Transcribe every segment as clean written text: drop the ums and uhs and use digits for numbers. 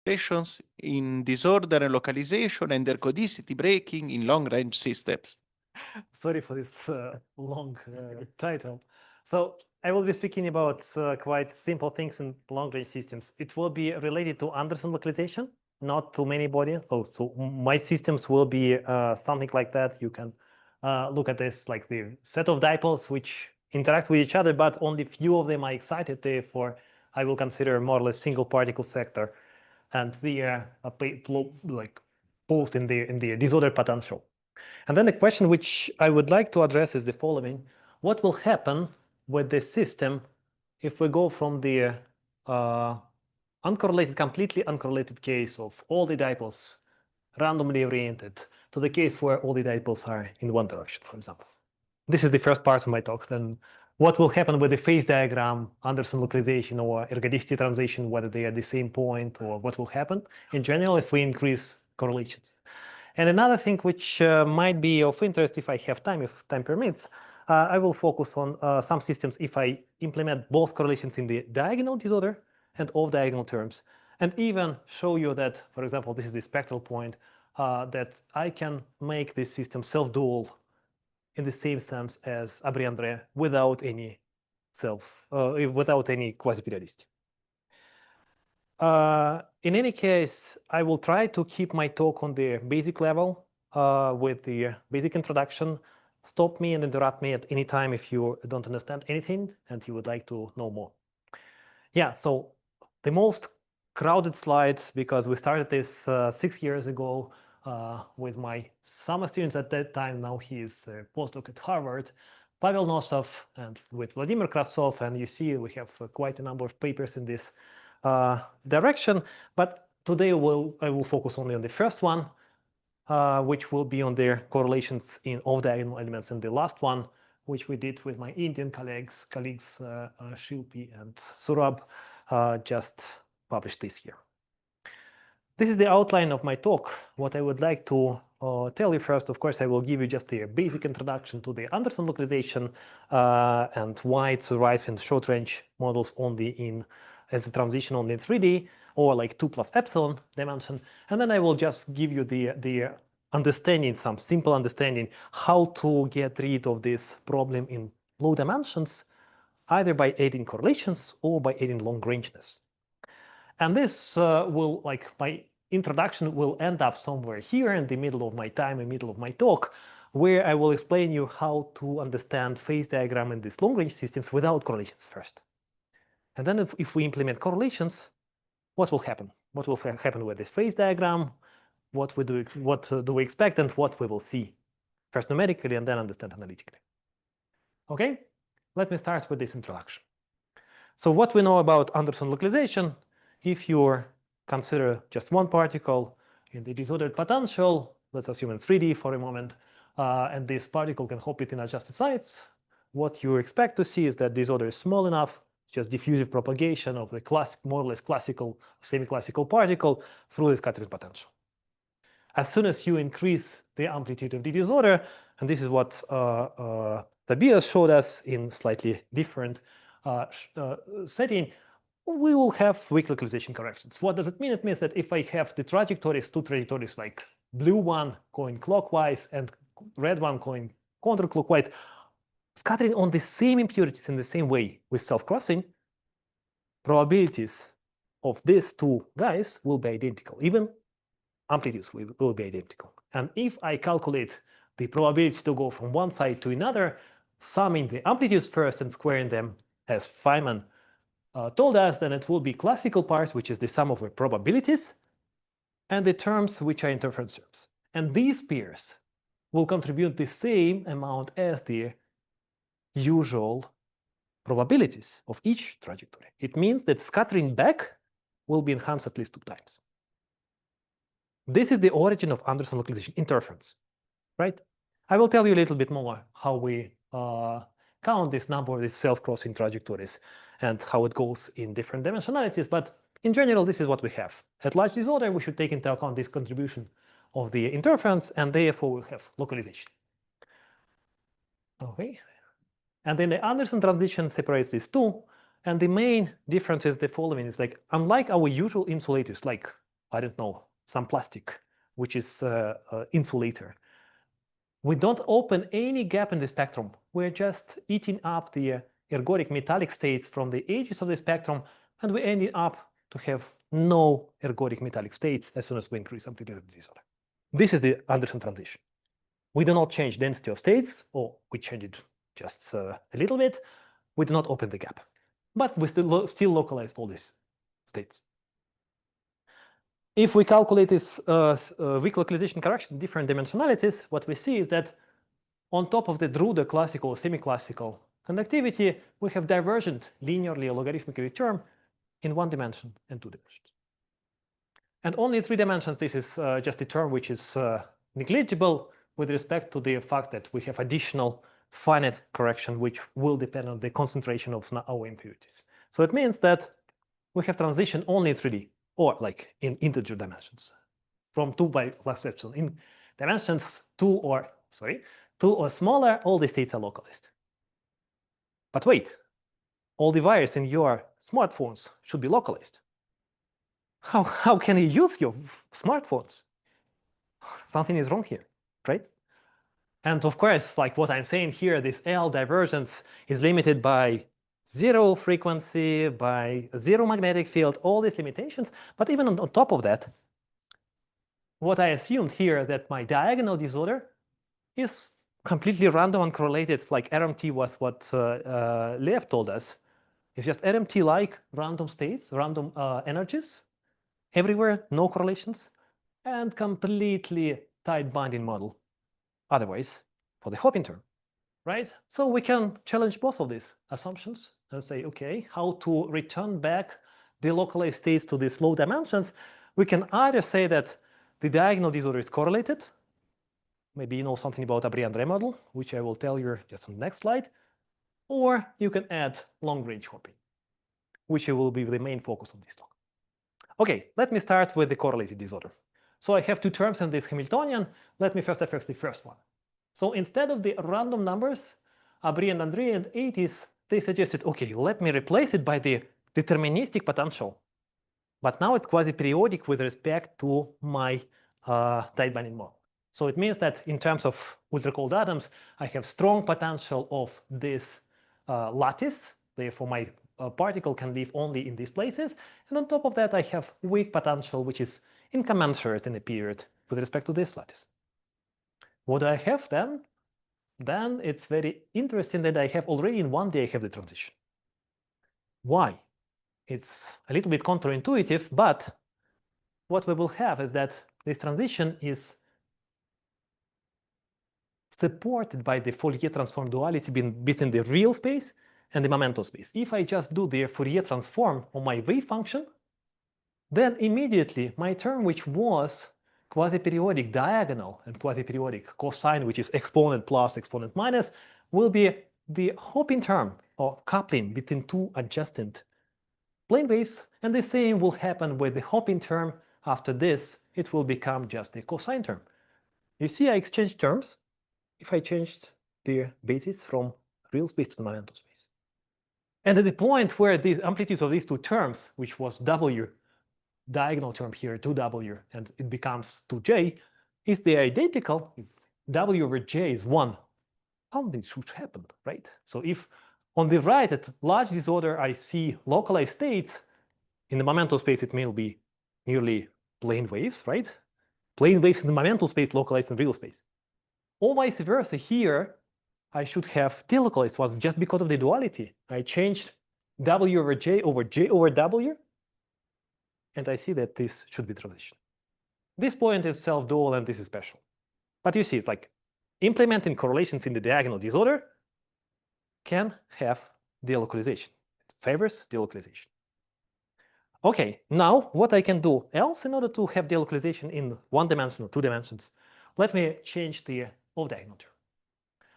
Operations in disorder and localization and ergodicity breaking in long-range systems. Sorry for this long title. So I will be speaking about quite simple things in long-range systems. It will be related to Anderson localization, not to many bodies. Oh, so my systems will be something like that. You can look at this like the set of dipoles which interact with each other, but only few of them are excited. Therefore, I will consider more or less single particle sector, and they are like posed in the disordered potential. And then the question which I would like to address is the following. What will happen with the system if we go from the completely uncorrelated case of all the dipoles randomly oriented to the case where all the dipoles are in one direction, for example? This is the first part of my talk. Then what will happen with the phase diagram, Anderson localization, or ergodicity transition, whether they are at the same point, or what will happen in general if we increase correlations? And another thing which might be of interest if I have time, if time permits, I will focus on some systems if I implement both correlations in the diagonal disorder and off-diagonal terms, and even show you that, for example, this is the spectral point, that I can make this system self-dual in the same sense as Abré-André without any quasi-periodicity. In any case, I will try to keep my talk on the basic level with the basic introduction. Stop me and interrupt me at any time if you don't understand anything and you would like to know more. Yeah, so the most crowded slides, because we started this 6 years ago with my summer students at that time. Now he is a postdoc at Harvard, Pavel Nosov, and with Vladimir Krasov. And you see we have quite a number of papers in this direction. But today I will focus only on the first one, which will be on their correlations in off-diagonal elements, and the last one, which we did with my Indian colleagues Shilpi and Surab, just published this year. This is the outline of my talk. What I would like to tell you first, of course, I will give you just a basic introduction to the Anderson localization and why it survives in short-range models only as a transition only in 3D, or like 2 plus epsilon dimension. And then I will just give you the understanding, some simple understanding, how to get rid of this problem in low dimensions, either by adding correlations or by adding long rangeness. And this will, like my introduction, will end up somewhere here in the middle of my time, in the middle of my talk, where I will explain you how to understand phase diagram in these long-range systems without correlations first. And then if we implement correlations, what will happen? What will happen with this phase diagram? What do we expect, and what we will see? First numerically, and then understand analytically. Okay, let me start with this introduction. So what we know about Anderson localization, if you consider just one particle in the disordered potential, let's assume in 3D for a moment, and this particle can hop between adjusted sites, what you expect to see is that disorder is small enough, just diffusive propagation of the more or less classical, semi-classical particle through the scattering potential. As soon as you increase the amplitude of the disorder, and this is what Tobias showed us in slightly different setting, we will have weak localization corrections. What does it mean? It means that if I have the trajectories, two trajectories, like blue one going clockwise and red one going counterclockwise, scattering on the same impurities in the same way with self-crossing, probabilities of these two guys will be identical. Even amplitudes will be identical. And if I calculate the probability to go from one side to another, summing the amplitudes first and squaring them as Feynman told us, then it will be classical parts, which is the sum of the probabilities, and the terms which are interference terms. And these pairs will contribute the same amount as the usual probabilities of each trajectory. It means that scattering back will be enhanced at least 2 times. This is the origin of Anderson localization, interference, right? I will tell you a little bit more how we count this number of these self-crossing trajectories and how it goes in different dimensionalities. But in general, this is what we have. At large disorder, we should take into account this contribution of the interference, and therefore we have localization. Okay. And then the Anderson transition separates these two. And the main difference is the following. It's like, unlike our usual insulators, like I don't know, some plastic, which is insulator. We don't open any gap in the spectrum. We're just eating up the ergodic metallic states from the edges of the spectrum, and we end up to have no ergodic metallic states as soon as we increase amplitude of the disorder. This is the Anderson transition. We do not change density of states, or we change it just a little bit. We do not open the gap, but we still localize all these states. If we calculate this weak localization correction, different dimensionalities, what we see is that on top of the Drude classical or semi-classical conductivity, we have divergent linearly or logarithmically term in 1 dimension and 2 dimensions. And only in 3 dimensions, this is just a term which is negligible with respect to the fact that we have additional finite correction, which will depend on the concentration of our impurities. So it means that we have transition only in 3D, or like in integer dimensions, from 2 by plus epsilon. In dimensions 2 or smaller, all the states are localized. But wait, all the wires in your smartphones should be localized. How can you use your smartphones? Something is wrong here, right? And of course, like what I'm saying here, this L divergence is limited by 0 frequency, by 0 magnetic field, all these limitations. But even on top of that, what I assumed here, that my diagonal disorder is completely random and correlated, like RMT was what Lev told us. It's just RMT-like random states, random energies, everywhere, no correlations, and completely tight binding model. Otherwise, for the Hopin term, right? So we can challenge both of these assumptions and say, okay, how to return back the localized states to these low dimensions. We can either say that the diagonal disorder is correlated. Maybe you know something about Abri-Andre model, which I will tell you just on the next slide. Or you can add long-range Hopin, which will be the main focus of this talk. Okay, let me start with the correlated disorder. So I have 2 terms in this Hamiltonian. Let me first address the first one. So instead of the random numbers, Abri and Andre in the 80s, they suggested, okay, let me replace it by the deterministic potential. But now it's quasi-periodic with respect to my tight binding model. So it means that in terms of ultra-cold atoms, I have strong potential of this lattice. Therefore, my particle can live only in these places. And on top of that, I have weak potential, which is incommensurate in a period with respect to this lattice. What do I have then? Then it's very interesting that I have already in 1D, I have the transition. Why? It's a little bit counterintuitive, but what we will have is that this transition is supported by the Fourier transform duality between the real space and the momento space. If I just do the Fourier transform on my wave function, then immediately my term, which was quasi-periodic diagonal and quasi-periodic cosine, which is exponent plus, exponent minus, will be the Hopin term or coupling between 2 adjacent plane waves. And the same will happen with the Hopin term. After this, it will become just a cosine term. You see, I exchanged terms if I changed the basis from real space to the momento space. And at the point where these amplitudes of these 2 terms, which was W, diagonal term here, 2W, and it becomes 2J, is they identical, it's W over J is 1. Something should happen, right? So if on the right at large disorder I see localized states, in the momento space it may be nearly plane waves, right? Plane waves in the momento space localized in real space. Or vice versa, here I should have delocalized ones just because of the duality. I changed W over J over W, and I see that this should be transition. This point is self-dual and this is special. But you see, it's like implementing correlations in the diagonal disorder can have delocalization. It favors delocalization. Okay, now what I can do else in order to have delocalization in 1 dimension or 2 dimensions, let me change the off-diagonal term.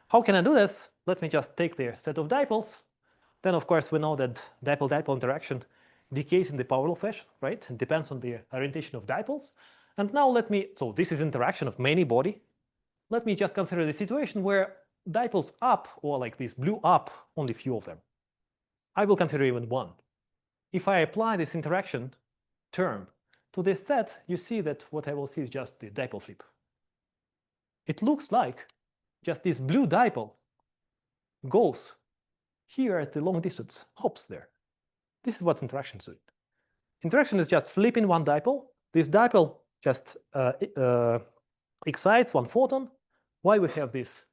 How can I do this? Let me just take the set of dipoles. Then, of course, we know that dipole-dipole interaction decays in the power law fashion, right? It depends on the orientation of dipoles. And now so this is interaction of many body. Let me just consider the situation where dipoles up, or like this blew up, only few of them. I will consider even 1. If I apply this interaction term to this set, you see that what I will see is just the dipole flip. It looks like just this blue dipole goes here at the long distance, hops there. This is what interaction is doing. Interaction is just flipping one dipole. This dipole just excites one photon. Why we have this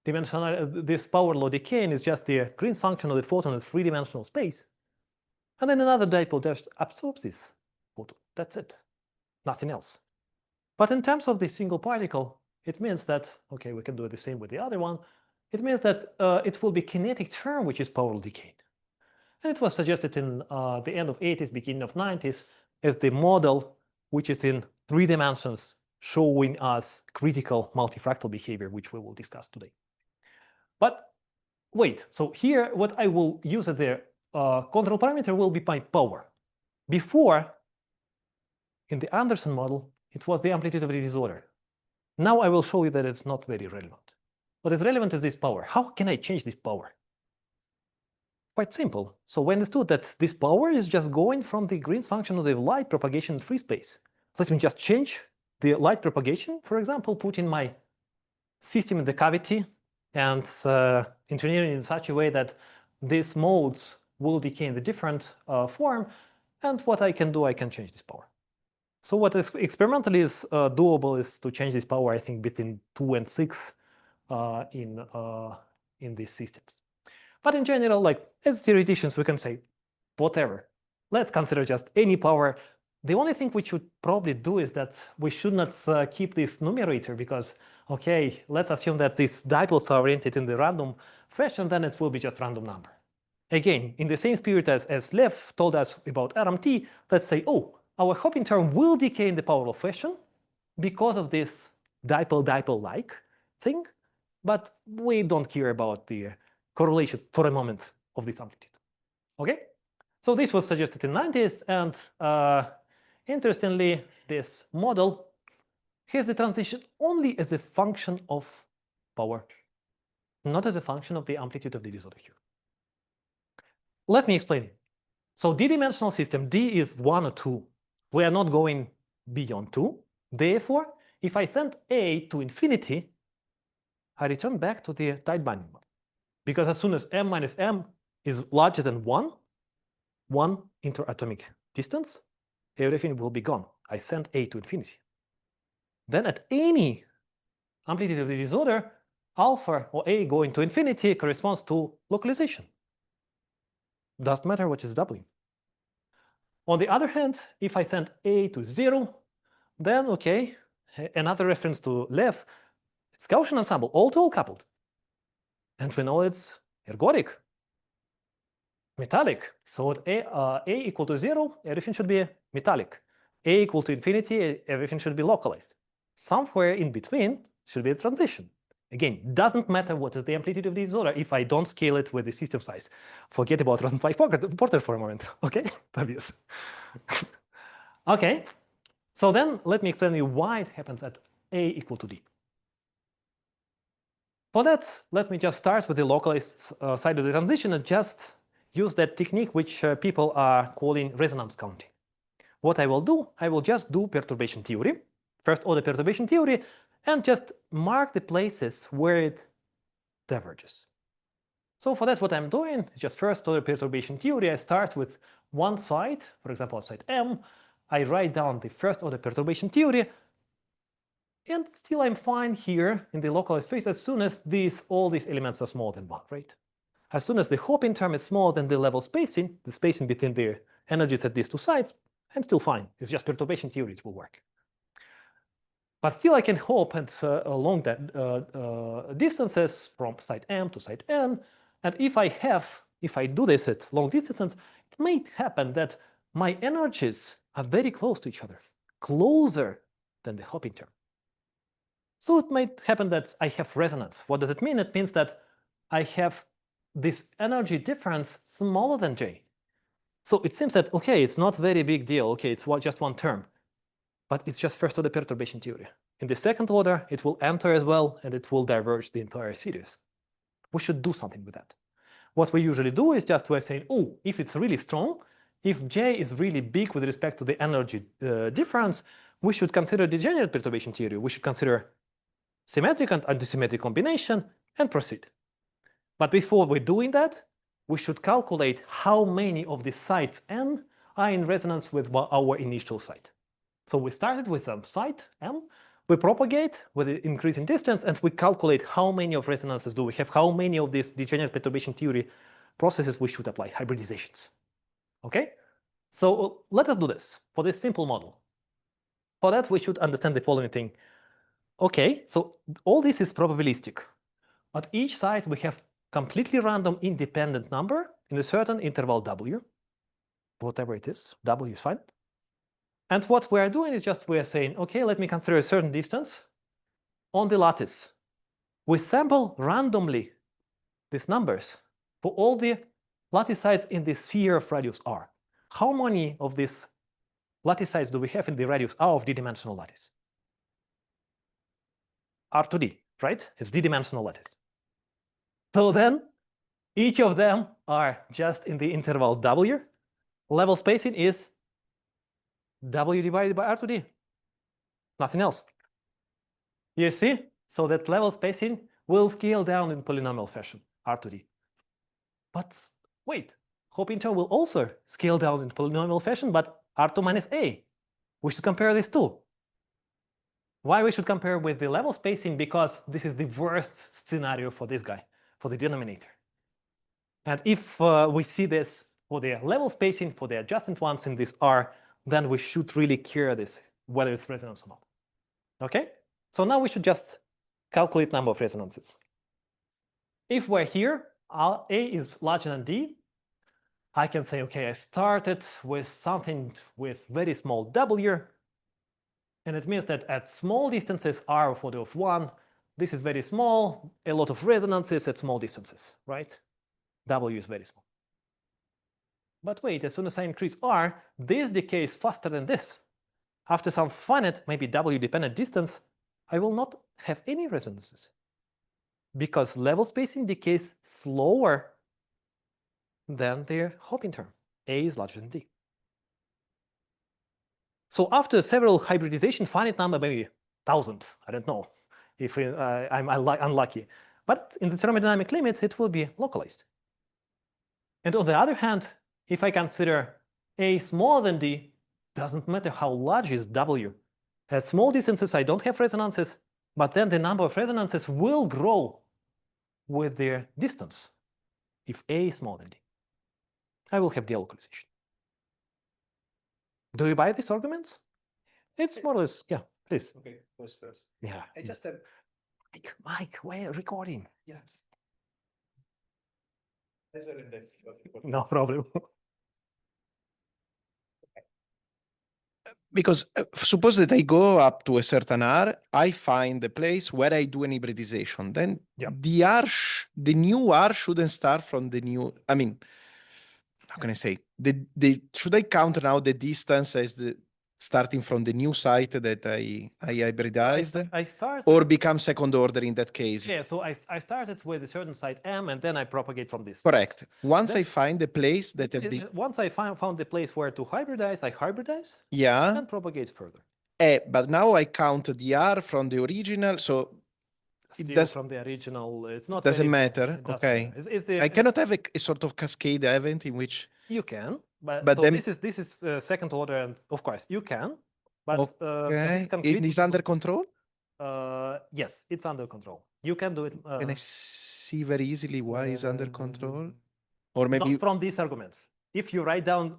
dimensional, this power law decay is just the Green's function of the photon in three-dimensional space. And then another dipole just absorbs this photon. That's it, nothing else. But in terms of the single particle, it means that, okay, we can do the same with the other one. It means that it will be kinetic term which is power law decayed. And it was suggested in the end of 80s, beginning of 90s, as the model which is in 3 dimensions, showing us critical multifractal behavior, which we will discuss today. But wait, so here what I will use as the control parameter will be my power. Before, in the Anderson model, it was the amplitude of the disorder. Now I will show you that it's not very relevant. What is relevant is this power. How can I change this power? Quite simple. So we understood that this power is just going from the Green's function of the light propagation in free space. Let me just change the light propagation. For example, put in my system in the cavity and engineer it in such a way that these modes will decay in the different form. And what I can do, I can change this power. So what is experimentally is doable is to change this power, I think, between 2 and 6 in these systems. But in general, like as theoreticians, we can say, whatever. Let's consider just any power. The only thing we should probably do is that we should not keep this numerator because, okay, let's assume that these dipoles are oriented in the random fashion, then it will be just random number. Again, in the same spirit as Lev told us about RMT, let's say, oh, our hopping term will decay in the power law fashion because of this dipole-dipole-like thing, but we don't care about the correlation for a moment of this amplitude. Okay, so this was suggested in the 90s, and interestingly, this model has the transition only as a function of power, not as a function of the amplitude of the disorder here. Let me explain it. So d-dimensional system, D is 1 or 2. We are not going beyond 2. Therefore, if I send A to infinity, I return back to the tight binding model. Because as soon as m minus m is larger than 1 interatomic distance, everything will be gone. I send A to infinity. Then at any amplitude of the disorder, alpha or A going to infinity corresponds to localization. Doesn't matter what is W. On the other hand, if I send A to 0, then okay, another reference to Lev, it's Gaussian ensemble, all-to-all coupled. And we know it's ergodic, metallic. So at A equal to 0, everything should be metallic. A equal to infinity, everything should be localized. Somewhere in between should be a transition. Again, doesn't matter what is the amplitude of the disorder if I don't scale it with the system size. Forget about Rosenfeld Porter for a moment, okay? Obvious. Okay, so then let me explain you why it happens at A equal to D. For that, let me just start with the localized side of the transition and just use that technique which people are calling resonance counting. What I will do, I will just do perturbation theory, first order perturbation theory, and just mark the places where it diverges. So for that, what I'm doing is just first order perturbation theory. I start with one side, for example, side M. I write down the first order perturbation theory, and still I'm fine here in the localized space as soon as all these elements are smaller than 1, right? As soon as the hopping term is smaller than the level spacing, the spacing between the energies at these two sides, I'm still fine. It's just perturbation theory, it will work. But still I can hop at along that distances from side M to side N. And if I do this at long distances, it may happen that my energies are very close to each other, closer than the hopping term. So it might happen that I have resonance. What does it mean? It means that I have this energy difference smaller than J. So it seems that, okay, it's not very big deal. Okay, it's just one term. But it's just first order perturbation theory. In the second order, it will enter as well, and it will diverge the entire series. We should do something with that. What we usually do is just we're saying, oh, if it's really strong, if J is really big with respect to the energy difference, we should consider degenerate perturbation theory. We should consider symmetric and antisymmetric combination and proceed. But before we're doing that, we should calculate how many of the sites N are in resonance with our initial site. So we started with some site M, we propagate with the increasing distance, and we calculate how many of resonances do we have, how many of these degenerate perturbation theory processes we should apply, hybridizations. Okay? So let us do this for this simple model. For that, we should understand the following thing. Okay, so all this is probabilistic. At each site, we have completely random independent number in a certain interval W, whatever it is, W is fine. And what we are doing is just we are saying, okay, let me consider a certain distance on the lattice. We sample randomly these numbers for all the lattice sites in the sphere of radius R. How many of these lattice sites do we have in the radius R of d-dimensional lattice? R2D, right? It's d-dimensional lattice. So then each of them are just in the interval W. Level spacing is W divided by R2D. Nothing else. You see? So that level spacing will scale down in polynomial fashion, R2D. But wait, Hopinter will also scale down in polynomial fashion, but R2 minus A. We should compare these two. Why we should compare with the level spacing? Because this is the worst scenario for this guy, for the denominator. And if we see this for the level spacing for the adjacent ones in this R, then we should really care this, whether it's resonance or not. Okay? So now we should just calculate number of resonances. If we're here, A is larger than D, I can say, okay, I started with something with very small W, and it means that at small distances, R of order of 1, this is very small, a lot of resonances at small distances, right? W is very small. But wait, as soon as I increase R, this decays faster than this. After some finite, maybe W-dependent distance, I will not have any resonances, because level spacing decays slower than the Hopin term. A is larger than D. So after several hybridization, finite number, maybe 1,000, I don't know if I'm unlucky. But in the thermodynamic limit, it will be localized. And on the other hand, if I consider A smaller than D, doesn't matter how large is W. At small distances, I don't have resonances, but then the number of resonances will grow with their distance if A is smaller than D. I will have delocalization. Do you buy these arguments? It's more or less, yeah, please. Okay, goes first. Yeah. I just have. Mike, we're recording. Yes. No problem. Because suppose that I go up to a certain R, I find the place where I do an hybridization. Then the R, the new R shouldn't start from the new. I mean, how can I say? Should I count now the distance as the starting from the new site that I hybridized, I start or become second order in that case? Yeah, so I started with a certain site M, and then I propagate from this. Correct. Once I find the place that once I found the place where to hybridize, I hybridize. Yeah. And propagate further. But now I count the R from the original, so Still it does from the original. It's not. Doesn't matter. It doesn't Okay. matter. I cannot have a sort of cascade event in which you can, but so then this is second order, and of course you can, but okay. It is under control. Yes, it's under control. You can do it. Can I see very easily why it's under control? Or maybe not from these arguments. If you write down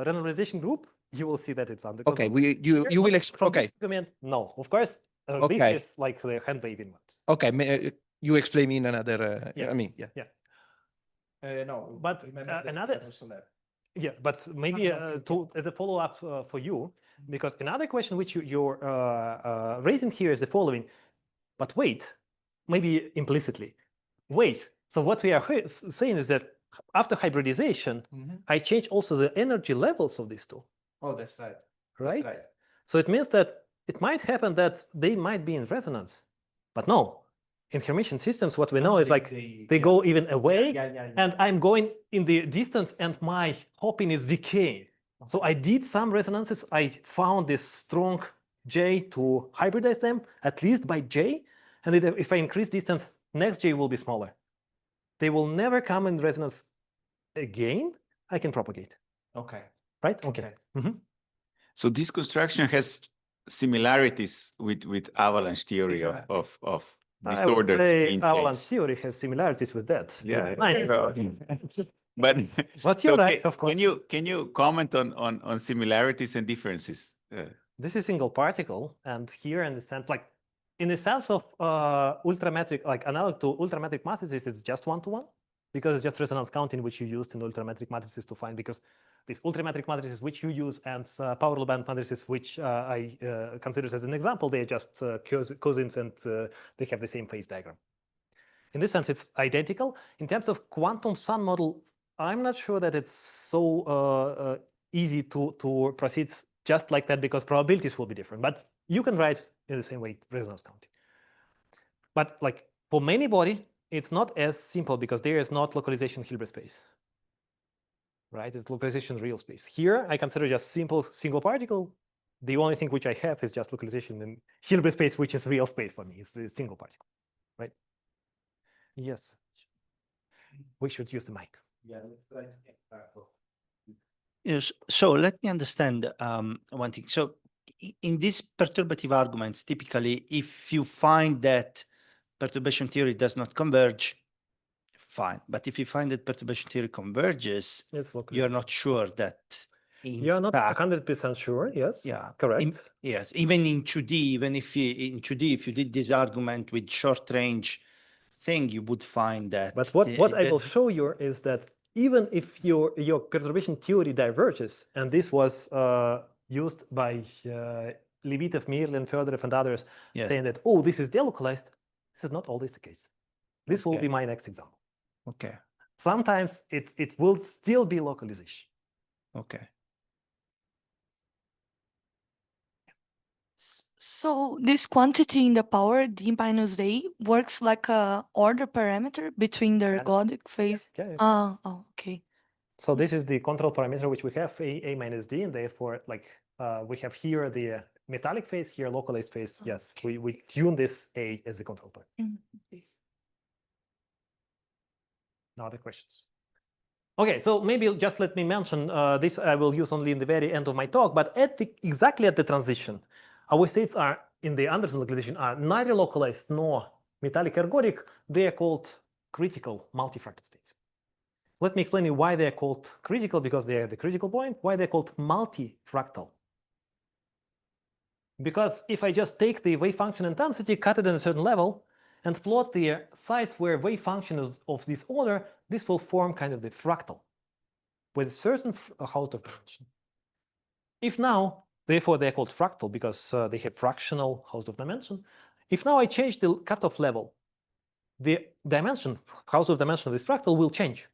randomization group, you will see that it's under control. Okay, you will explain. Okay. Argument, no, of course. Okay. This is like the hand waving ones. Okay, you explain me in another. Yeah. I mean, yeah. Yeah. No, but another. Yeah, but maybe as a follow-up for you, because another question which you're raising here is the following. But wait, maybe implicitly. Wait, so what we are saying is that after hybridization, I change also the energy levels of these two. Oh, that's right. Right? That's right. So it means that it might happen that they might be in resonance, but no. In Hermitian systems, what we know is like they go even away, and I'm going in the distance, and my hopping is decaying. So I did some resonances. I found this strong J to hybridize them, at least by J. And if I increase distance, next J will be smaller. They will never come in resonance again. I can propagate. Okay. Right? Okay. So this construction has similarities with avalanche theory of disordered avalanche theory has similarities with that. Yeah. But you're right, of course. Can you comment on similarities and differences? This is single particle, and here in the sense, like in the sense of ultrametric, like analog to ultrametric matrices, it's just one-to-one, because it's just resonance counting which you used in ultrametric matrices to find, because these ultrametric matrices which you use and power law band matrices which I consider as an example, they are just cosines and they have the same phase diagram. In this sense, it's identical. In terms of quantum Sun model, I'm not sure that it's so easy to proceed just like that, because probabilities will be different. But you can write in the same way resonance counting. But like for many body, it's not as simple because there is not localization Hilbert space. Right? It's localization real space. Here, I consider just simple single particle. The only thing which I have is just localization in Hilbert space, which is real space for me. It's the single particle, right? Yes. We should use the mic. Yeah, let's try to get back. Yes. So let me understand one thing. So in these perturbative arguments, typically, if you find that perturbation theory does not converge, fine. But if you find that perturbation theory converges, you're not sure that. You're not 100% sure. Yes. Yeah. Correct. Yes. Even in 2D, even if in 2D, if you did this argument with short range thing, you would find that. But what I will show you is that even if your perturbation theory diverges, and this was used by Levitov, Mirlin, Fedorov, and others, saying that, oh, this is delocalized, this is not always the case. This will be my next example. Okay. Sometimes it will still be localization. Okay. So this quantity in the power d minus a works like a order parameter between the ergodic phase. Oh, okay. So this is the control parameter which we have a minus d, and therefore like we have here the metallic phase, here localized phase. Yes, we tune this a as the control parameter. No other questions? Okay, so maybe just let me mention this. I will use only in the very end of my talk, but exactly at the transition, our states are in the Anderson localization are neither localized nor metallic ergodic. They are called critical multifractal states. Let me explain you why they are called critical, because they are the critical point. Why they're called multifractal? Because if I just take the wave function intensity, cut it at a certain level, and plot the sites where wave function is of this order, this will form kind of the fractal with a certain house of dimension. If now, therefore they're called fractal because they have fractional house of dimension. If now I change the cutoff level, the dimension, house of dimension of this fractal will change.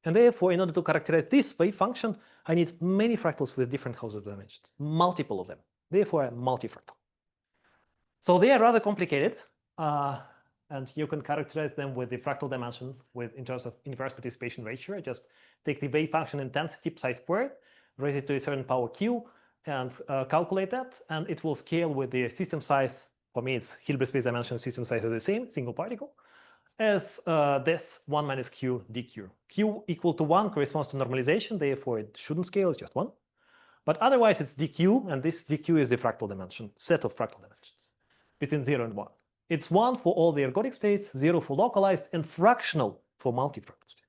And therefore, in order to characterize this wave function, I need many fractals with different house of dimensions, multiple of them. Therefore, I'm multifractal. So they are rather complicated. And you can characterize them with the fractal dimension in terms of inverse participation ratio. I just take the wave function intensity psi squared, raise it to a certain power q, and calculate that. And it will scale with the system size. For me, it's Hilbert space dimension system size are the same, single particle, as this 1 minus q dq. Q equal to 1 corresponds to normalization. Therefore, it shouldn't scale. It's just 1. But otherwise, it's dq. And this dq is the fractal dimension, set of fractal dimensions between 0 and 1. It's 1 for all the ergodic states, 0 for localized, and fractional for multifractal states.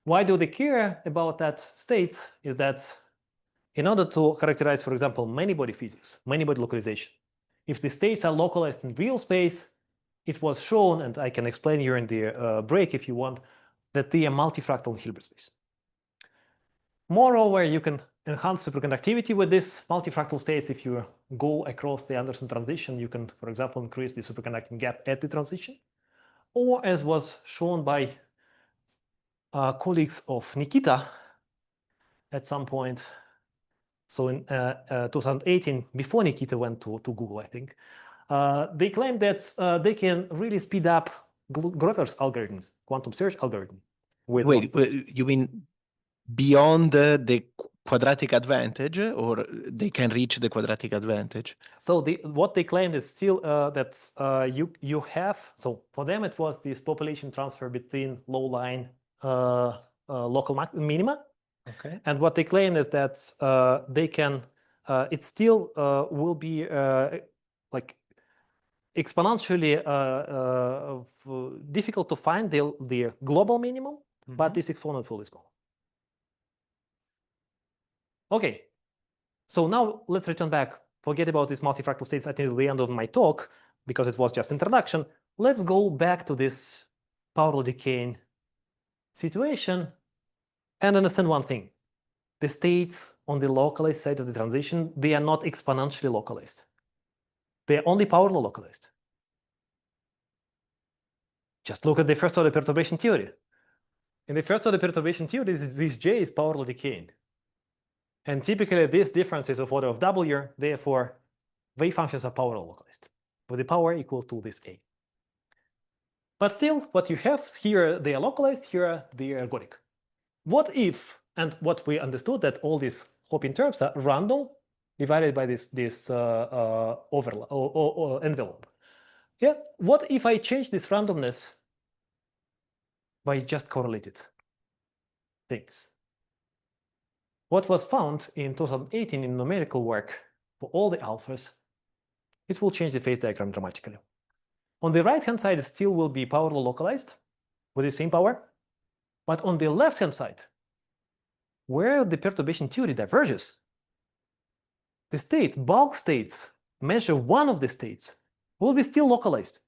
Why do they care about that state? Is that in order to characterize, for example, many-body physics, many-body localization, if the states are localized in real space, it was shown, and I can explain here in the break if you want, that they are multifractal in Hilbert space. Moreover, you can enhance superconductivity with these multifractal states. If you go across the Anderson transition, you can, for example, increase the superconducting gap at the transition. Or as was shown by colleagues of Nikita at some point. So in 2018, before Nikita went to Google, I think, They claim that they can really speed up Grover's algorithms, quantum search algorithm. Wait, you mean beyond the quadratic advantage, or they can reach the quadratic advantage? So what they claimed is still that you have, so for them it was this population transfer between low line local minima. Okay. And what they claim is that they can, it still will be like exponentially difficult to find the global minimum, but this exponential is small. Okay, so now let's return back. Forget about these multifractal states until the end of my talk, because it was just introduction. Let's go back to this power law decaying situation and understand one thing. The states on the localized side of the transition, they are not exponentially localized. They are only power law localized. Just look at the first order perturbation theory. In the first order perturbation theory, this J is power law decaying. And typically, this difference is of order of W, therefore, wave functions are power law localized, with the power equal to this A. But still, what you have here, they are localized, here they are ergodic. What if, and what we understood that all these hopping terms are random divided by this envelope. Yeah, what if I change this randomness by just correlated things? What was found in 2018 in numerical work for all the alphas, it will change the phase diagram dramatically. On the right-hand side, it still will be power law localized with the same power. But on the left-hand side, where the perturbation theory diverges, the states, bulk states, measure one of the states, will be still localized.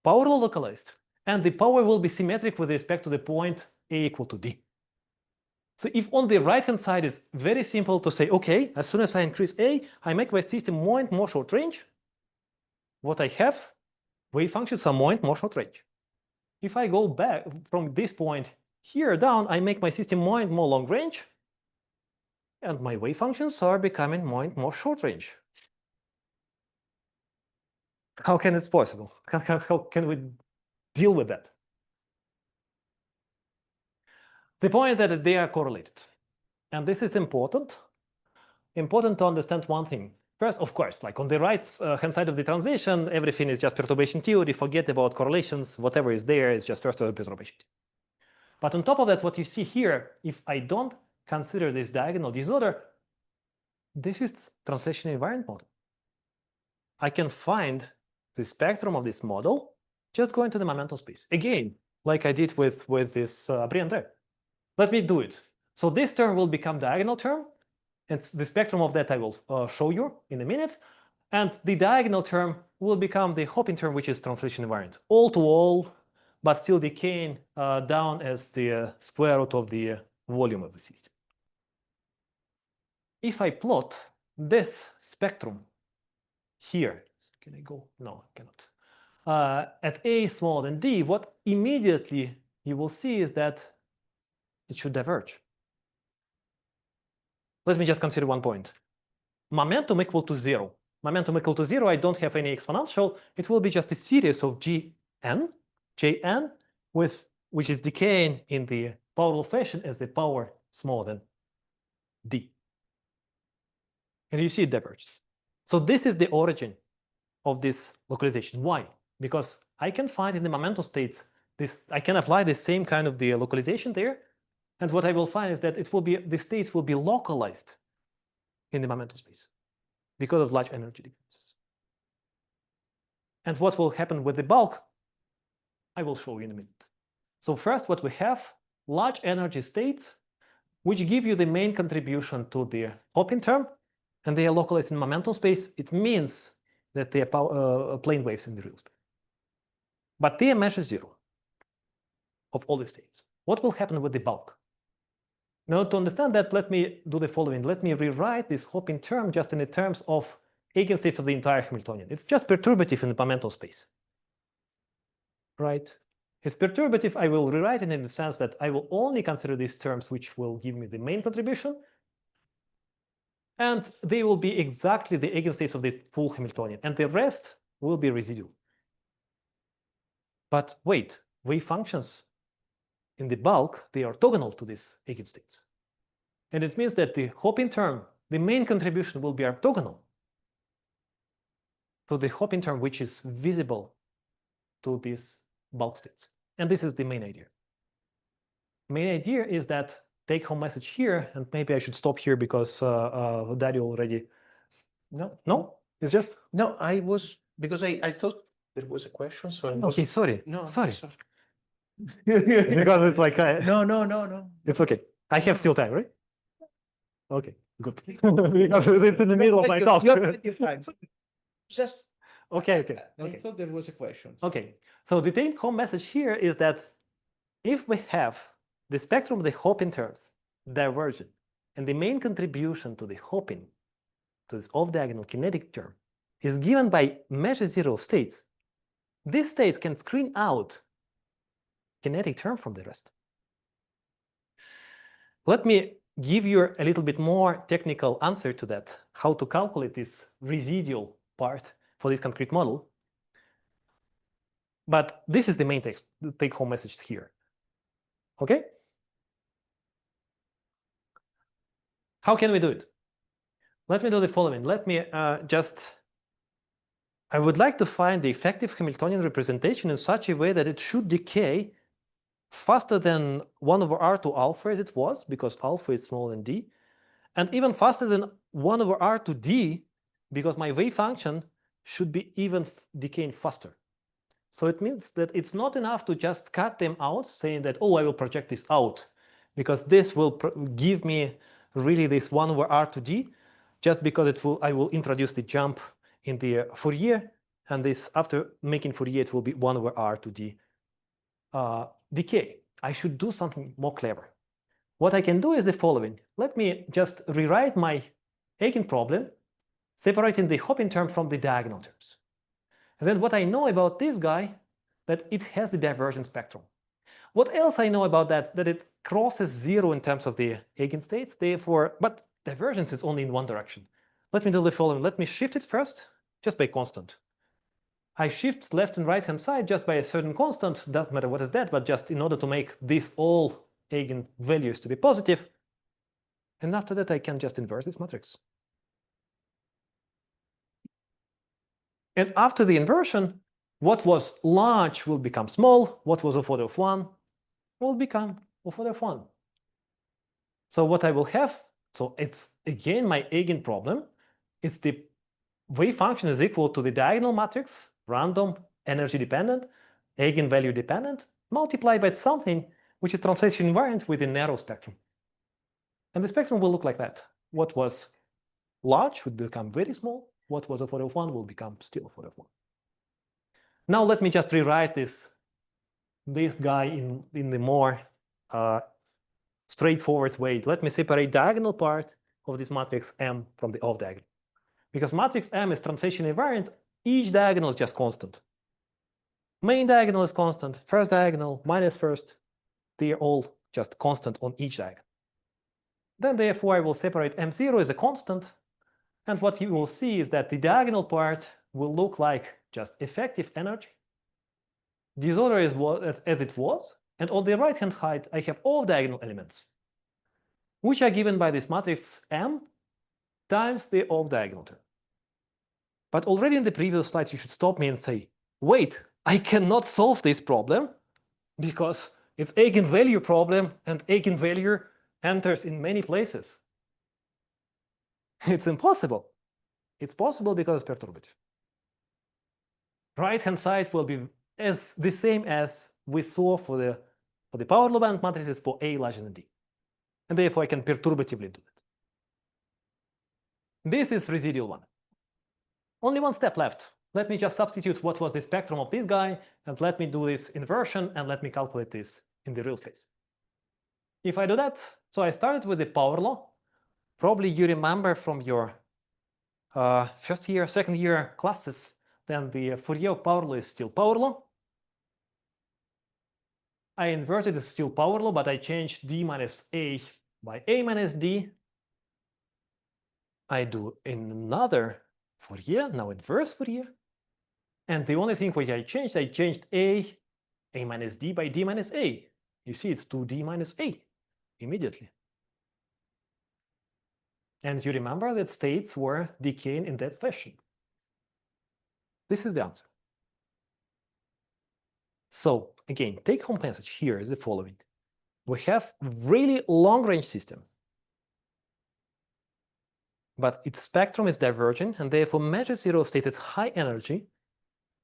Power law localized. And the power will be symmetric with respect to the point A equal to D. So if on the right-hand side, it's very simple to say, okay, as soon as I increase A, I make my system more and more short range. What I have, wave functions are more and more short range. If I go back from this point here down, I make my system more and more long range. And my wave functions are becoming more and more short range. How can it possible? How can we deal with that? The point that they are correlated. And this is important. Important to understand one thing. First, of course, like on the right hand side of the transition, everything is just perturbation theory. Forget about correlations. Whatever is there is just first order perturbation. But on top of that, what you see here, if I don't consider this diagonal disorder, this is translation invariant model. I can find the spectrum of this model just going to the momentum space. Again, like I did with this Briandre. Let me do it. So this term will become diagonal term. And the spectrum of that I will show you in a minute. And the diagonal term will become the hopping term, which is translation invariant. All to all, but still decaying down as the square root of the volume of the system. If I plot this spectrum here, can I go? No, I cannot. At A smaller than D, what immediately you will see is that it should diverge. Let me just consider one point. Momentum equal to 0. Momentum equal to 0, I don't have any exponential. It will be just a series of Jn, which is decaying in the power law fashion as the power smaller than D. And you see it diverges. So this is the origin of this localization. Why? Because I can find in the momentum states this. I can apply the same kind of the localization there, and what I will find is that it will be the states will be localized in the momentum space because of large energy differences. And what will happen with the bulk, I will show you in a minute. So first, what we have, large energy states, which give you the main contribution to the hopping term, and they are localized in momentum space. It means that they are plane waves in the real space. But they measure 0 of all the states. What will happen with the bulk? Now, to understand that, let me do the following. Let me rewrite this hopping term just in the terms of eigenstates of the entire Hamiltonian. It's just perturbative in the momentum space. Right? It's perturbative. I will rewrite it in the sense that I will only consider these terms which will give me the main contribution. And they will be exactly the eigenstates of the full Hamiltonian, and the rest will be residual. But wait, wave functions in the bulk, they are orthogonal to these eigenstates. And it means that the Hopin term, the main contribution, will be orthogonal to the Hopin term, which is visible to these bulk states. And this is the main idea. Main idea is that take-home message here, and maybe I should stop here because Daddy already. No, it's just No, I was because I thought there was a question, so I okay. was... Sorry, No, sorry. sorry. Because it's like No. it's okay. I have still time, right? Okay, good. Because it's in the middle of my talk. You have plenty of time. Just Okay. I thought there was a question. Okay, so the take-home message here is that if we have the spectrum of the Hopin terms divergent, and the main contribution to the Hopin, to this off-diagonal kinetic term, is given by measure zero of states, these states can screen out kinetic term from the rest. Let me give you a little bit more technical answer to that, how to calculate this residual part for this concrete model. But this is the main text, the take-home message here. Okay? How can we do it? Let me do the following. Let me I would like to find the effective Hamiltonian representation in such a way that it should decay faster than 1 over r to alpha as it was, because alpha is smaller than d, and even faster than 1 over r to d, because my wave function should be even decaying faster. So it means that it's not enough to just cut them out, saying that, oh, I will project this out, because this will give me really this 1 over r to d, just because I will introduce the jump in the Fourier, and this, after making Fourier, it will be 1 over r to d decay. I should do something more clever. What I can do is the following. Let me just rewrite my eigen problem, separating the Hopin term from the diagonal terms. And then what I know about this guy, that it has the divergent spectrum. What else I know about that? That it crosses zero in terms of the eigenstates, therefore, but divergence is only in one direction. Let me do the following. Let me shift it first, just by constant. I shift left and right hand side just by a certain constant, doesn't matter what is that, but just in order to make these all eigenvalues to be positive. And after that, I can just invert this matrix. And after the inversion, what was large will become small, what was of order of 1 will become of order of 1. So what I will have, so it's again my eigen problem, it's the wave function is equal to the diagonal matrix, random, energy dependent, eigenvalue dependent, multiplied by something which is translation invariant with a narrow spectrum. And the spectrum will look like that. What was large would become very small, what was of order of 1 will become still of order of 1. Now let me just rewrite this guy in the more straightforward way. Let me separate diagonal part of this matrix M from the off diagonal. Because matrix M is translation invariant, each diagonal is just constant. Main diagonal is constant, first diagonal minus first, they are all just constant on each diagonal. Then therefore I will separate M0 as a constant, and what you will see is that the diagonal part will look like just effective energy. Disorder is as it was, and on the right hand side I have all diagonal elements, which are given by this matrix M times the off diagonal term. But already in the previous slides you should stop me and say, wait, I cannot solve this problem because it's eigenvalue problem and eigenvalue enters in many places. It's impossible. It's possible because it's perturbative. Right hand side will be as the same as we saw for the power law band matrices for A larger than D. And therefore I can perturbatively do that. This is residual one. Only one step left. Let me just substitute what was the spectrum of this guy, and let me do this inversion, and let me calculate this in the real space. If I do that, so I started with the power law. Probably you remember from your first year, second year classes, then the Fourier of power law is still power law. I inverted it's still power law, but I changed d minus a by a minus d. I do in another Fourier, now inverse Fourier. And the only thing which I changed A minus D by D minus A. You see, it's 2D minus A immediately. And you remember that states were decaying in that fashion. This is the answer. So again, take-home message here is the following. We have really long-range system, but its spectrum is divergent, and therefore measure zero states at high energy.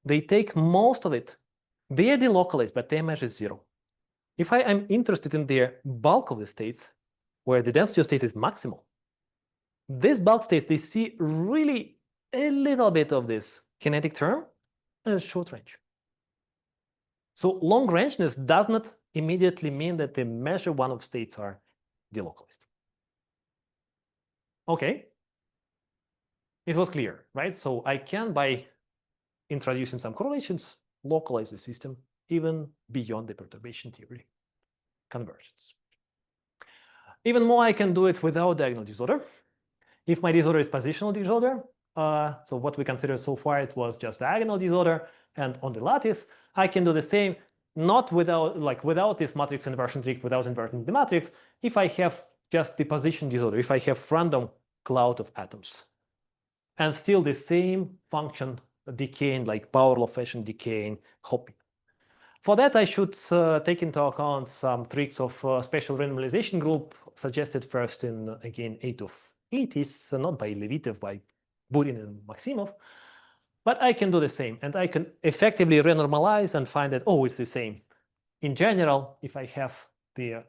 They take most of it. They are delocalized, but they measure zero. If I am interested in the bulk of the states, where the density of states is maximal, these bulk states, they see really a little bit of this kinetic term and short range. So long rangeness does not immediately mean that the measure one of states are delocalized. Okay, it was clear, right? So I can, by introducing some correlations, localize the system even beyond the perturbation theory convergence. Even more, I can do it without diagonal disorder. If my disorder is positional disorder, so what we consider so far, it was just diagonal disorder, and on the lattice, I can do the same, not without this matrix inversion trick, without inverting the matrix, if I have just the position disorder, if I have random cloud of atoms, and still the same function decaying, like power law fashion decaying, hopping. For that, I should take into account some tricks of special randomization group suggested first in, again, 8 of 80s, not by Levitev, by Burin and Maximov. But I can do the same, and I can effectively renormalize and find that, oh, it's the same. In general, if I have the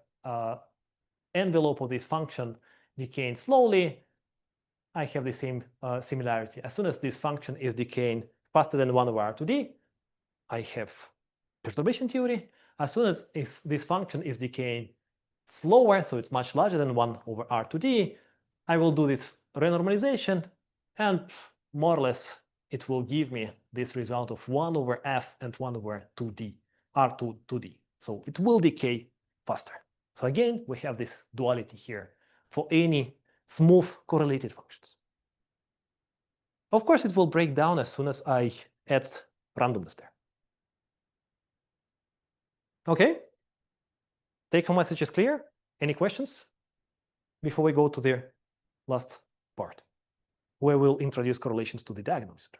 envelope of this function decaying slowly, I have the same similarity. As soon as this function is decaying faster than 1 over R to D, I have perturbation theory. As soon as this function is decaying slower, so it's much larger than 1 over R to D, I will do this renormalization, and more or less it will give me this result of 1 over F and 1 over 2D, R to 2D. So it will decay faster. So again, we have this duality here for any smooth correlated functions. Of course, it will break down as soon as I add randomness there. Okay, take-home message is clear. Any questions before we go to the last part, where we'll introduce correlations to the diagonal disorder?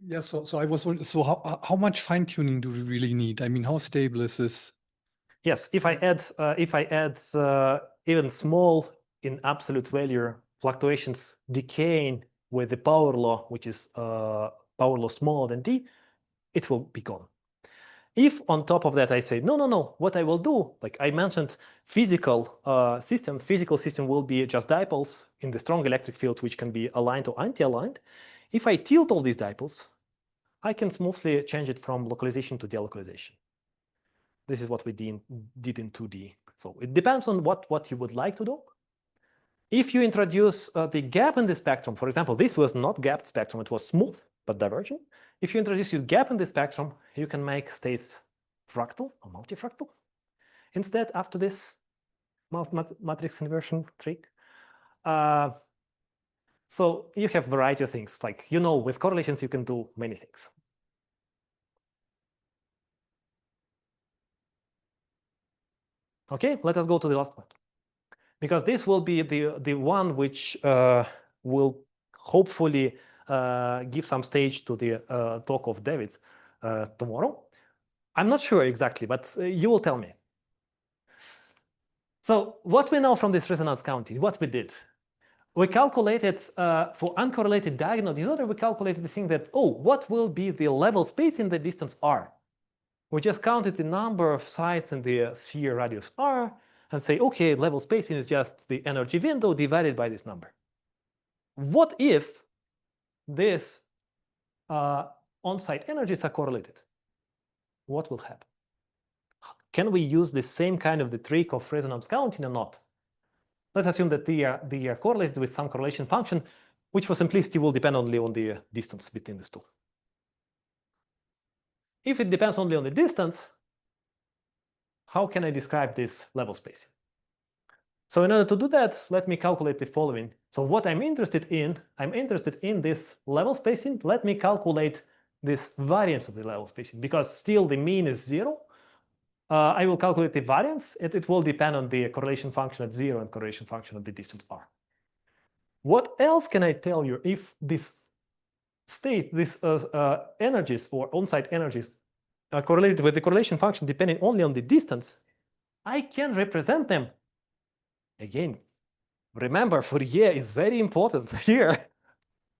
Yes, so I was wondering, so how much fine-tuning do we really need? I mean, how stable is this? Yes, if I add even small in absolute value fluctuations decaying with the power law, which is power law smaller than d, it will be gone. If on top of that I say, no, what I will do, like I mentioned, physical system will be just dipoles in the strong electric field, which can be aligned or anti-aligned. If I tilt all these dipoles, I can smoothly change it from localization to delocalization. This is what we did in 2D. So it depends on what you would like to do. If you introduce the gap in the spectrum, for example, this was not gapped spectrum, it was smooth but divergent. If you introduce a gap in the spectrum, you can make states fractal or multifractal. Instead, after this matrix inversion trick, so you have a variety of things. Like, with correlations, you can do many things. Okay, let us go to the last one, because this will be the one which will hopefully give some stage to the talk of David tomorrow. I'm not sure exactly, but you will tell me. So what we know from this resonance counting, what we did, we calculated for uncorrelated diagonal disorder, we calculated the thing that, what will be the level space in the distance R? We just counted the number of sites in the sphere radius R and say, okay, level spacing is just the energy window divided by this number. What if these on-site energies are correlated? What will happen? Can we use the same kind of the trick of resonance counting or not? Let's assume that they are correlated with some correlation function, which for simplicity will depend only on the distance between these two. If it depends only on the distance, how can I describe this level spacing? So in order to do that, let me calculate the following. So what I'm interested in this level spacing. Let me calculate this variance of the level spacing, because still the mean is 0. I will calculate the variance. It will depend on the correlation function at 0 and correlation function at the distance r. What else can I tell you if this energies or on-site energies are correlated with the correlation function depending only on the distance? I can represent them. Again, remember, Fourier is very important here.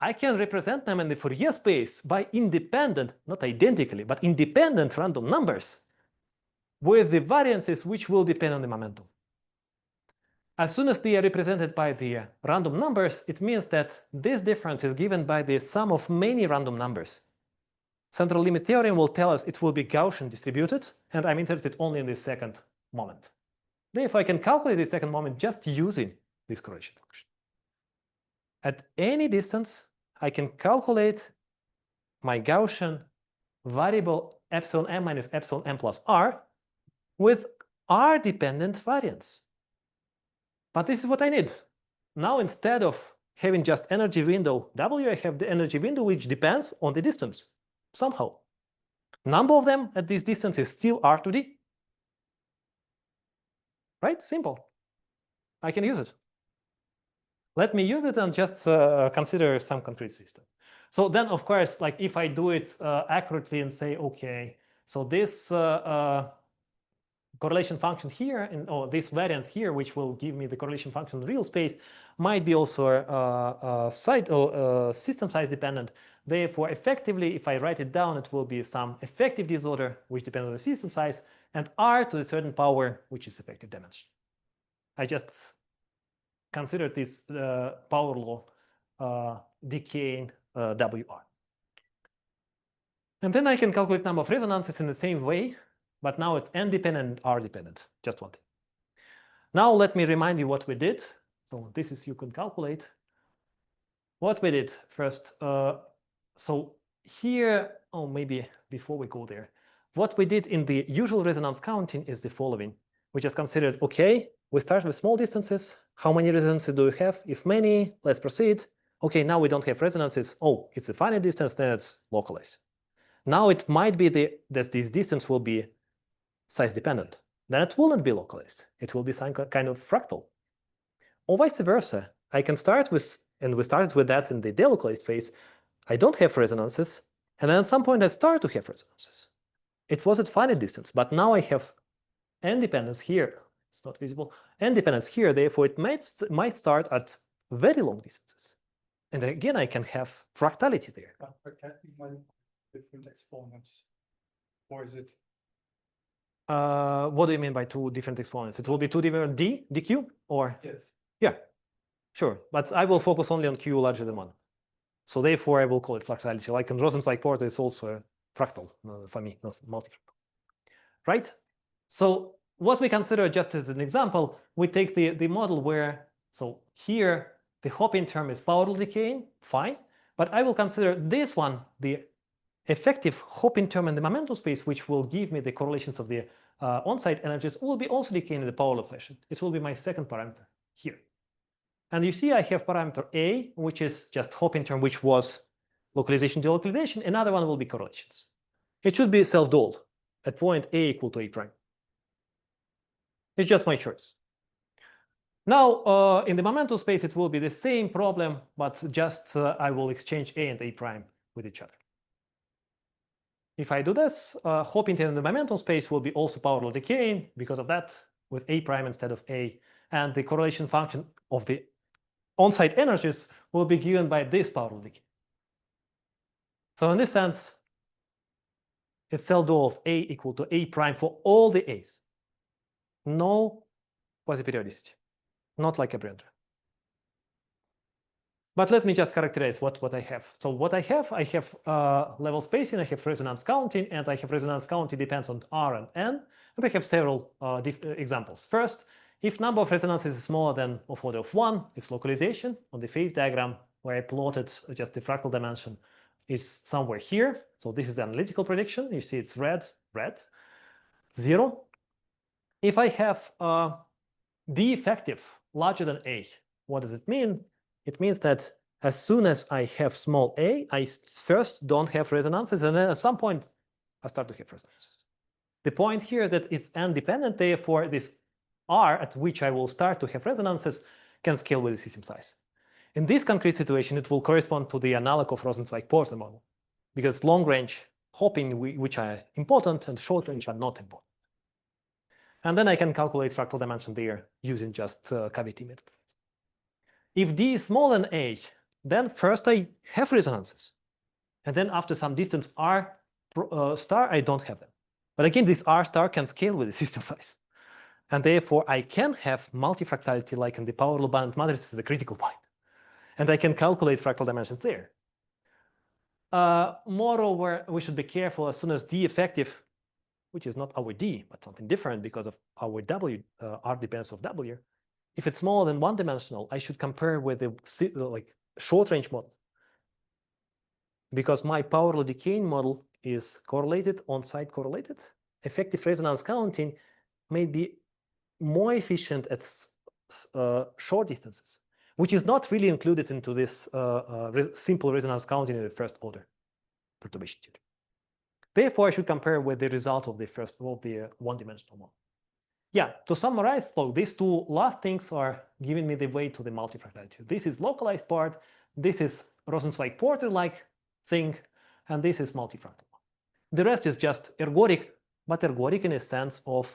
I can represent them in the Fourier space by independent, not identically, but independent random numbers with the variances which will depend on the momentum. As soon as they are represented by the random numbers, it means that this difference is given by the sum of many random numbers. Central limit theorem will tell us it will be Gaussian distributed, and I'm interested only in the second moment. Therefore, I can calculate the second moment just using this correlation function. At any distance, I can calculate my Gaussian variable epsilon m minus epsilon m plus r with r-dependent variance. But this is what I need. Now, instead of having just energy window W, I have the energy window which depends on the distance somehow. Number of them at this distance is still r to d. Right? Simple. I can use it. Let me use it and just consider some concrete system. So then, of course, like if I do it accurately and say, okay, so this correlation function here, and this variance here, which will give me the correlation function in real space, might be also system size dependent. Therefore, effectively, if I write it down, it will be some effective disorder, which depends on the system size, and r to a certain power, which is effective dimension. I just consider this power law decaying WR. And then I can calculate number of resonances in the same way, but now it's n-dependent and r-dependent, just one thing. Now let me remind you what we did. So this is, you can calculate what we did first. So here, maybe before we go there, what we did in the usual resonance counting is the following. We just considered, okay, we start with small distances. How many resonances do we have? If many, let's proceed. Okay, now we don't have resonances. Oh, it's a finite distance, then it's localized. Now it might be that this distance will be size dependent. Then it will not be localized. It will be some kind of fractal. Or vice versa. I can start with, and we started with that in the delocalized phase, I don't have resonances, and then at some point I start to have resonances. It was at finite distance, but now I have n-dependence here. It's not visible. N-dependence here, therefore it might start at very long distances. And again, I can have fractality there. But can you find different exponents? Or is it? What do you mean by two different exponents? It will be two different dq, or? Yes. Yeah, sure. But I will focus only on q larger than 1. So therefore, I will call it fractality. Like in Rosenzweig-Porter, it's also a fractal for me, not multifractal. Right? So what we consider, just as an example, we take the model where, so here, the Hopin term is powerful decaying, fine. But I will consider this one, the effective Hopin term in the momentum space, which will give me the correlations of the on-site energies, will be also decaying in the power law fashion. It will be my second parameter here. And you see I have parameter A, which is just Hopin term, which was localization delocalization. Another one will be correlations. It should be self-dual at point A equal to A prime. It's just my choice. Now, in the momentum space, it will be the same problem, but just I will exchange A and A prime with each other. If I do this, Hopin in the momentum space will be also power law decaying because of that, with A prime instead of A. And the correlation function of the on-site energies will be given by this power law decay. So in this sense, it's self-dual of A equal to A prime for all the A's. No quasi-periodicity, not like a Brender. But let me just characterize what I have. So what I have level spacing, I have resonance counting, and I have resonance counting depends on R and N. And I have several examples. First, if number of resonances is smaller than of order of 1, it's localization. On the phase diagram where I plotted just the fractal dimension is somewhere here. So this is the analytical prediction. You see it's red, 0. If I have D effective larger than A. What does it mean? It means that as soon as I have small a, I first don't have resonances, and then at some point I start to have resonances. The point here that it's n-dependent, therefore this r at which I will start to have resonances can scale with the system size. In this concrete situation, it will correspond to the analog of Rosenzweig-Porter model, because long-range hopping, which are important, and short-range are not important. And then I can calculate fractal dimension there using just cavity method. If d is smaller than a, then first I have resonances. And then after some distance r star, I don't have them. But again, this r star can scale with the system size. And therefore, I can have multifractality like in the power law bound matrices at the critical point. And I can calculate fractal dimensions there. Moreover, we should be careful as soon as d effective, which is not our d, but something different because of our w, r depends of w. If it's smaller than one-dimensional, I should compare with the short-range model. Because my power law decaying model is correlated, on-site correlated, effective resonance counting may be more efficient at short distances, which is not really included into this simple resonance counting in the first order perturbation theory. Therefore, I should compare with the result of the one-dimensional model. Yeah, to summarize, so these two last things are giving me the way to the multifractality. This is localized part, this is Rosenzweig-Porter-like thing, and this is multifractal. The rest is just ergodic, but ergodic in a sense of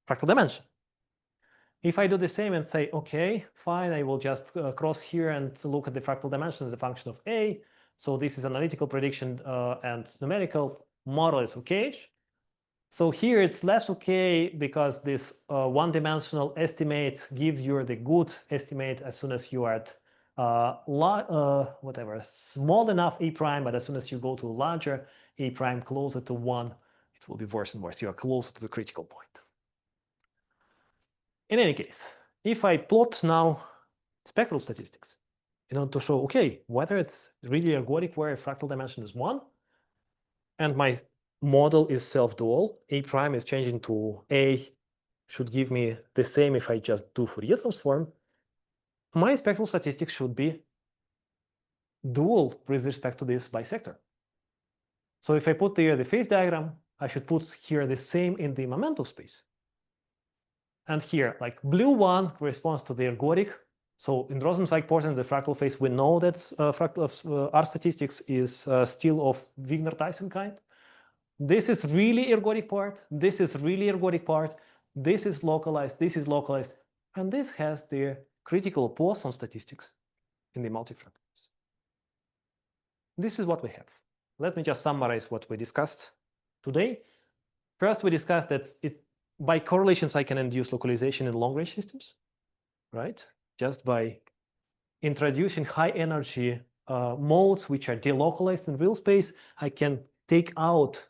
fractal dimension. If I do the same and say, okay, fine, I will just cross here and look at the fractal dimension as a function of A. So this is analytical prediction and numerical model is okay. So here it's less okay because this one-dimensional estimate gives you the good estimate as soon as you are at small enough A prime, but as soon as you go to larger A prime closer to 1, it will be worse and worse. You are closer to the critical point. In any case, if I plot now spectral statistics in order to show, okay, whether it's really ergodic where fractal dimension is 1, and my model is self-dual, A prime is changing to A, should give me the same if I just do Fourier transform, my spectral statistics should be dual with respect to this bisector. So if I put there the phase diagram, I should put here the same in the momentum space. And here, like blue one corresponds to the ergodic. So in Rosenzweig-Porter, the fractal phase, we know that R statistics is still of Wigner-Tyson kind. This is really ergodic part. This is really ergodic part. This is localized. This is localized. And this has the critical Poisson statistics in the multifractals. This is what we have. Let me just summarize what we discussed today. First, we discussed that by correlations, I can induce localization in long-range systems, right? Just by introducing high-energy modes which are delocalized in real space, I can take out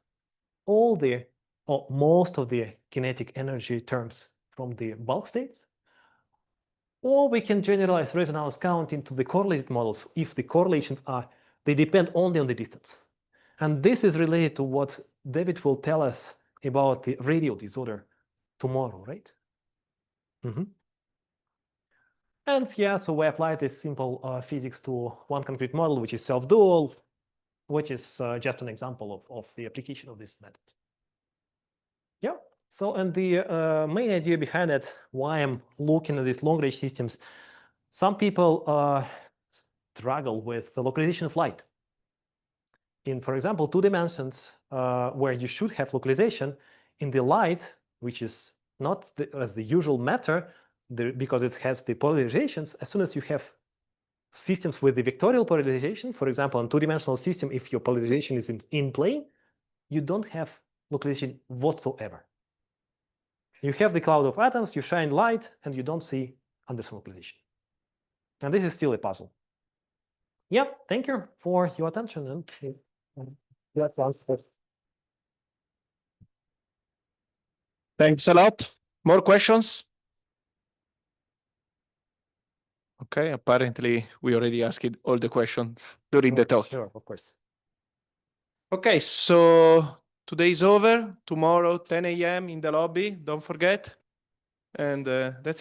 all the or most of the kinetic energy terms from the bulk states. Or we can generalize resonance counting to the correlated models if the correlations they depend only on the distance. And this is related to what David will tell us about the radial disorder tomorrow, right? And yeah, so we applied this simple physics to one concrete model, which is self-dual, which is just an example of the application of this method. Yeah, so and the main idea behind it, why I'm looking at these long-range systems, some people struggle with the localization of light. In, for example, 2 dimensions where you should have localization in the light, which is not as the usual matter, because it has the polarizations. As soon as you have systems with the vectorial polarization, for example, in 2-dimensional system, if your polarization is in plane, you don't have localization whatsoever. You have the cloud of atoms, you shine light, and you don't see Anderson localization. And this is still a puzzle. Yeah, thank you for your attention. And Thanks a lot. More questions? Okay, apparently we already asked all the questions during the talk. Sure, of course. Okay, so today's over. Tomorrow, 10 a.m. in the lobby. Don't forget. And that's